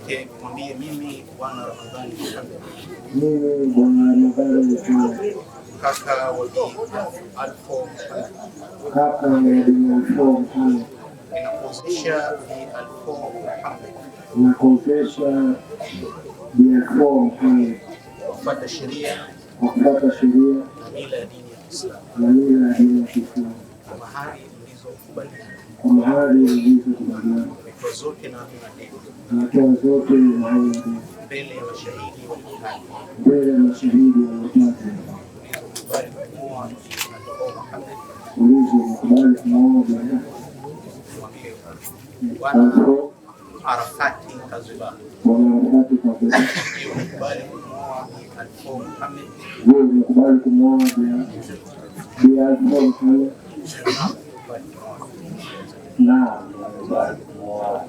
Mwambie mimi Bwana Ramadhani Muhammad. Mimi Bwana Ramadhani Muhammad. Kaka wa Bi Alfo Muhammad. Kaka wa Bi Alfo Muhammad. Ninakuozesha Bi Alfo Muhammad. Ninakuozesha Bi Alfo Muhammad. Kufuata sheria. Kufuata sheria. Na mila ya dini ya Kiislamu. Na mila ya dini ya Kiislamu. Kwa mahari mlizokubaliana. Kwa mahari mlizokubaliana. Kwa zote na hamna deni. Natoa zote na hamna deni. Mbele ya mashahidi watatu. Mbele ya mashahidi watatu. Ulikubali kumwoa Alfo Muhammad. Ulikubali kumwoa Bwana Arafati Kaziba. Bwana Arafati Kaziba. Ulikubali kumwoa Alfo Muhammad. Ulikubali kumwoa Bi Alfo Muhammad. Naam, ulikubali kumwoa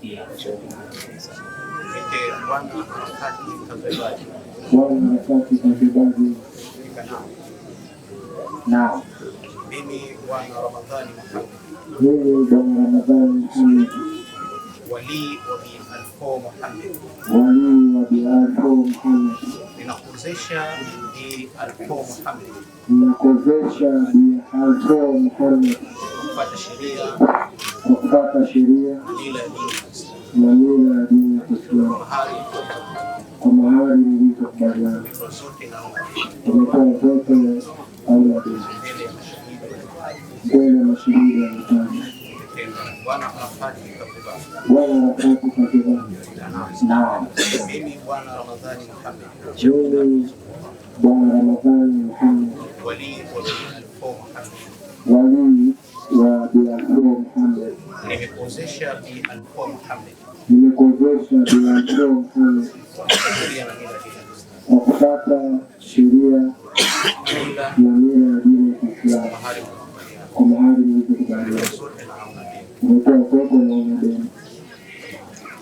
Bi Alfo Muhammad. Bwana Arafati Kaziba. Bwana Arafati Kaziba. Naam. Mimi Bwana Ramadhani Muhammad. Mimi Bwana Ramadhani Muhammad. Wali wa Bi Alfo Muhammad. Wali wa Bi Alfo Muhammad. Ninakuozesha Bi Alfo Muhammad. Ninakuozesha Bi Alfo Muhammad. Kufuata sheria. Kufuata sheria. Na mila ya dini ya Kiislamu. Kwa mahari mlizokubaliana. Umetoa zote au la dini. Mbele ya mashahidi watatu. Bwana Arafati Kaziba. Bwana Arafati Kaziba. Naam. Mimi Bwana Ramadhani Muhammad. Mimi Bwana Ramadhani Muhammad. Wali wa Bi Alfo Muhammad. Wali wa Bi Alfo Muhammad. Nimekuozesha Bi Alfo Muhammad. Nimekuozesha Bi Alfo Muhammad. Kwa kufuata sheria na mila ya dini ya Kiislamu. Kwa mahari mlizokubaliana. Umetoa zote na hamna deni.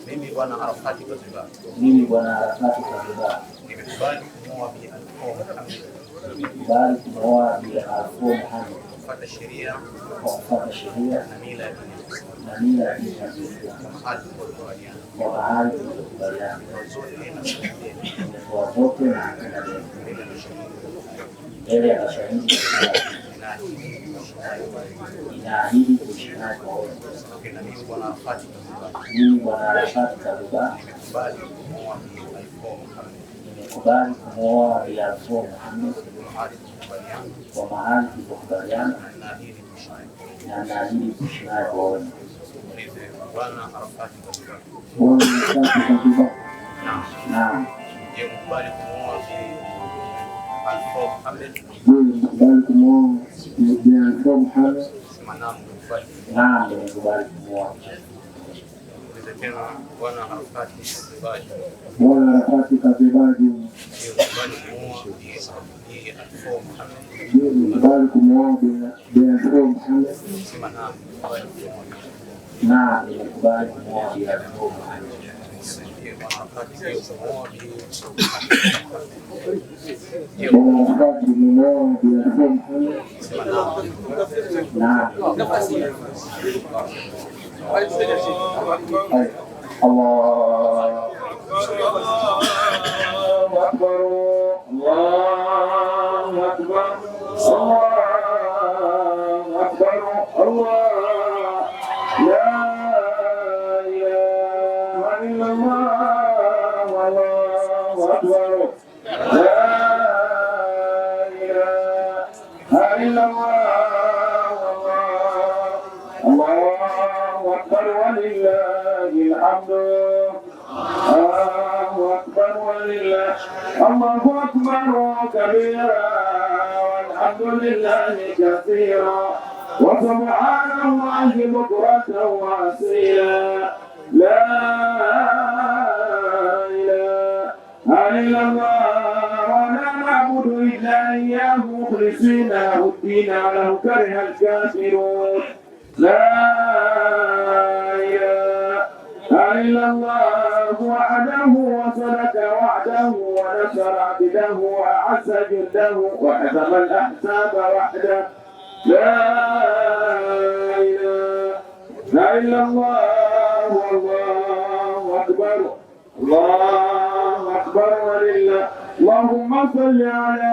Mimi Bwana Arafati Kaziba. Mimi Bwana Arafati Kaziba. Nimekubali kumwoa Bi Alfo Muhammad. Nimekubali kumwoa Bi Alfo Muhammad. Kufuata sheria. Kufuata sheria. Na mila ya dini ya Kiislamu. Kwa mahari mlizokubaliana. Umetoa zote na hamna deni. Mbele ya mashahidi inaahidi kuishi naye kwa wote. Mimi Bwana Arafati Kaziba. Nimekubali kumwoa Bi Alfo Muhammad. Kwa mahali tulipokubaliana na naahidi kuishi naye kwa wote. Bwana Arafati Kaziba. Bwana Arafati Kaziba. Naam. Nimekubali kumwoa Bi Alfo Muhammad. Nimekubali kumwoa Bi Alfo Muhammad. Naam, nimekubali kumwoa. Tena Bwana Arafati Kaziba. Bwana Arafati Kaziba. Nimekubali kumwoa Bi Alfo Muhammad. Nimekubali kumwoa Bi Alfo Muhammad. Naam, nimekubali kumwoa Bi Alfo Muhammad. Bwana Arafati kumwoa Bi Alfo Muhammad. Naam. Allah Akbar. Allahu Akbar. Allahu Akbar. Allah la ilaha illallah. Allahu Akbar. La ilaha illallah. Allahu Akbar walillahil hamd. Allahu Akbar walillah. Allahu Akbar kabira walhamdulillahi kathira wa subhanallahi bukratan wa asila. La ilaha illallah wa la na'budu illa iyyahu mukhlisina lahu ad-din walau kariha al-kafirun. La ilaha illallah wahdahu wa sadaka wa'dahu wa nasara 'abdahu wa a'azza jundahu wa hazama al-ahzaba wahdahu. La ilaha illallah wallahu أكبر الله أكبر ولله. اللهم صل على